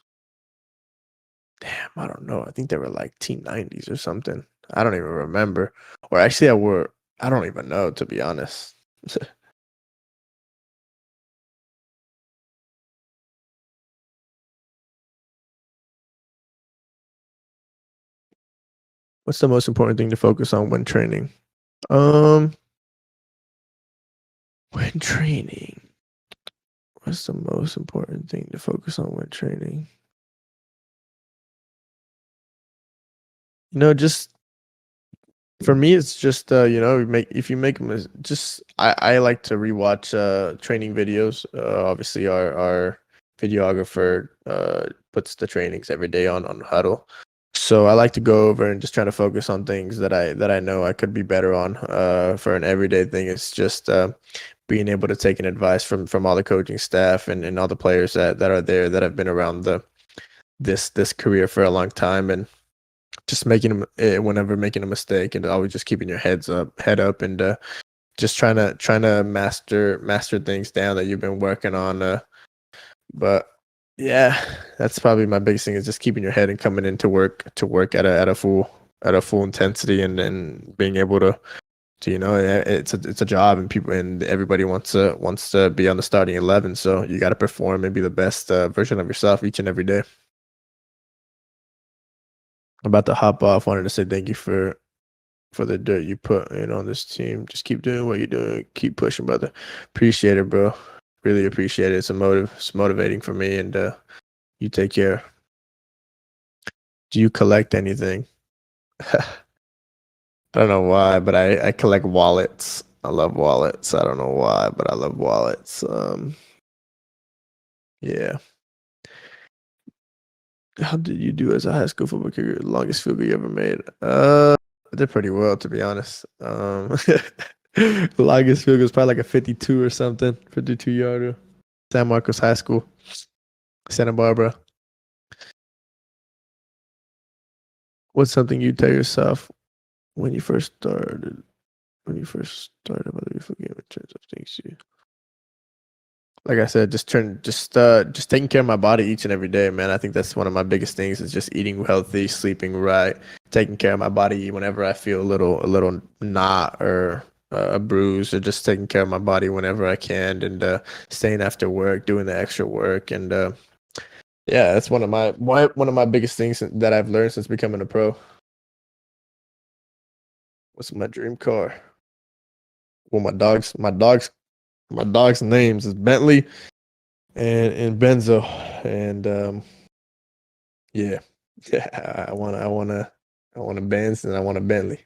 Damn, I don't know. I think they were like T90s or something. I don't even remember. Or actually, I don't even know, to be honest. What's the most important thing to focus on when training? Um, when training. What's the most important thing to focus on when training? Just for me, it's just make if you make them just I like to rewatch training videos. Obviously, our videographer puts the trainings every day on Huddle, so I like to go over and just try to focus on things that I know I could be better on. For an everyday thing, it's just being able to take an advice from all the coaching staff and all the players that are there that have been around this career for a long time and just whenever making a mistake and always just keeping your head up and just trying to master things down that you've been working on but yeah, that's probably my biggest thing is just keeping your head and coming into work at a full intensity and being able to it's a job and people and everybody wants to be on the starting 11, so you got to perform and be the best version of yourself each and every day. I'm about to hop off. Wanted to say thank you for the dirt you put in on this team. Just keep doing what you're doing. Keep pushing, brother. Appreciate it, bro. Really appreciate it. It's motivating for me. And you take care. Do you collect anything? I don't know why, but I collect wallets. I love wallets. I don't know why, but I love wallets. Yeah. How did you do as a high school football career? Longest field goal you ever made? I did pretty well, to be honest. Longest field goal was probably like a 52 or something, 52-yarder. San Marcos High School, Santa Barbara. What's something you tell yourself when you first started? When you first started about the game in terms of things you like I said, just taking care of my body each and every day, man. I think that's one of my biggest things is just eating healthy, sleeping right, taking care of my body whenever I feel a little knot or a bruise, or just taking care of my body whenever I can, and staying after work, doing the extra work, and yeah, that's one of my biggest things that I've learned since becoming a pro. What's my dream car? Well, my dog's names is Bentley and Benzo, and Yeah, yeah. I want a Benz and I want a Bentley.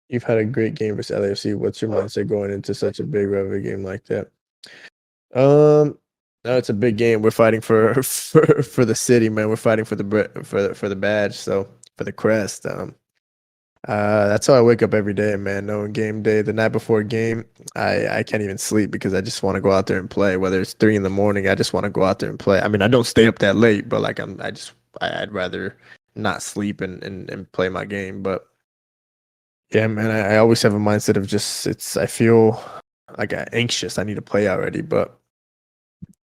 You've had a great game versus LAFC. What's your mindset going into such a big rivalry game like that? No, it's a big game. We're fighting for for the city, man. We're fighting for the for the badge, so for the crest. That's how I wake up every day, man. Knowing game day, the night before game, I can't even sleep because I just want to go out there and play. Whether it's 3 in the morning, I just want to go out there and play. I mean, I don't stay up that late, but like I'd rather not sleep and play my game. But yeah, man, I always have a mindset of just I feel like anxious. I need to play already, but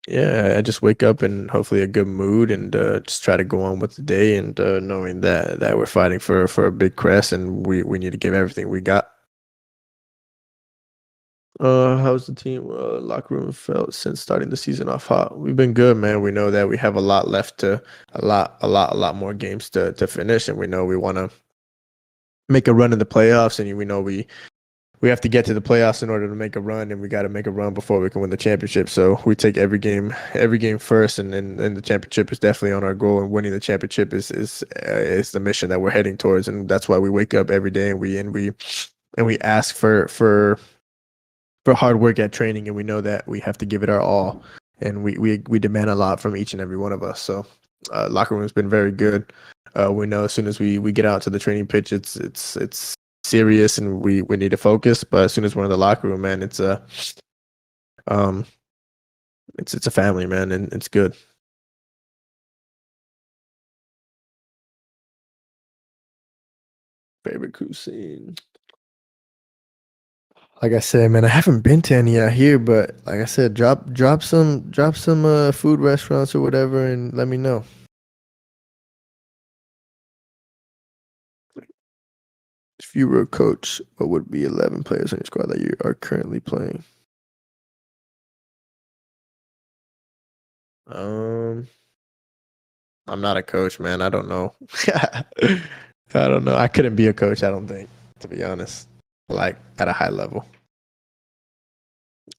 yeah, I just wake up in hopefully a good mood and just try to go on with the day and knowing that we're fighting for a big crest and we need to give everything we got. How's the team locker room felt since starting the season off hot? We've been good, man. We know that we have a lot left a lot more games to finish, and we know we want to make a run in the playoffs, and we know we have to get to the playoffs in order to make a run, and we got to make a run before we can win the championship. So we take every game first, and the championship is definitely on our goal. And winning the championship is the mission that we're heading towards, and that's why we wake up every day and we ask for hard work at training, and we know that we have to give it our all, and we demand a lot from each and every one of us. So locker room's been very good. We know as soon as we get out to the training pitch, it's serious and we need to focus. But as soon as we're in the locker room, man, it's a family, man, and it's good. Favorite cuisine. Like I said, man, I haven't been to any out here, but like I said, drop some food restaurants or whatever, and let me know. If you were a coach, what would be 11 players on your squad that you are currently playing? Um, I'm not a coach, man. I don't know. I don't know. I couldn't be a coach, I don't think, to be honest. Like at a high level.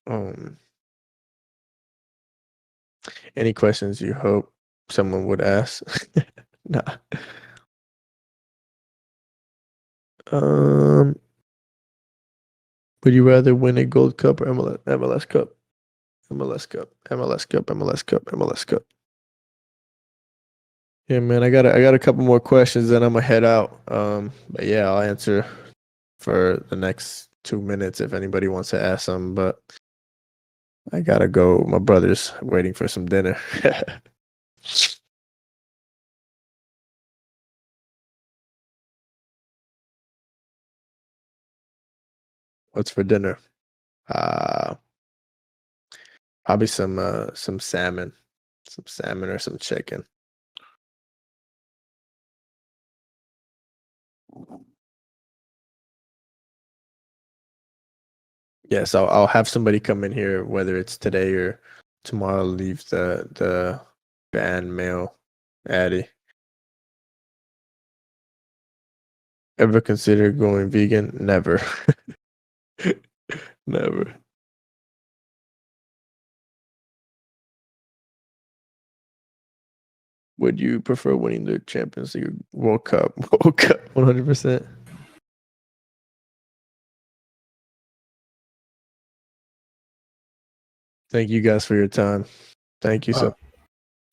Um, any questions you hope someone would ask? Nah. Um, would you rather win a Gold Cup or MLS Cup? MLS Cup, MLS Cup, MLS Cup, MLS Cup. Yeah, man, I got a couple more questions, then I'm gonna head out. But yeah, I'll answer for the next 2 minutes if anybody wants to ask something. But I gotta go. My brother's waiting for some dinner. What's for dinner? Uh, Probably some salmon or some chicken. Yes, I'll have somebody come in here, whether it's today or tomorrow. Leave the fan mail, Addy. Ever consider going vegan? Never. Never. Would you prefer winning the Champions League World Cup? World Cup, 100%. Thank you guys for your time. Thank you so.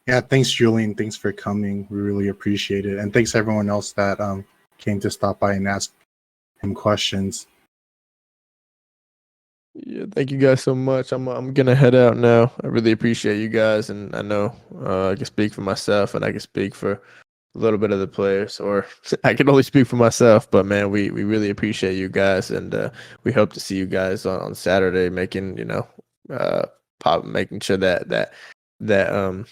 Yeah, thanks, Julian. Thanks for coming. We really appreciate it, and thanks everyone else that came to stop by and ask him questions. Yeah, thank you guys so much. I'm gonna head out now. I really appreciate you guys, and I know I can speak for myself, and I can speak for a little bit of the players, or I can only speak for myself. But man, we really appreciate you guys, and we hope to see you guys on Saturday, making making sure that the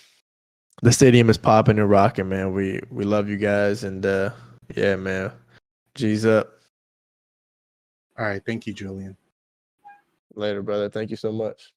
stadium is popping and rocking, man. We love you guys, and yeah, man, G's up. All right, thank you, Julian. Later, brother. Thank you so much.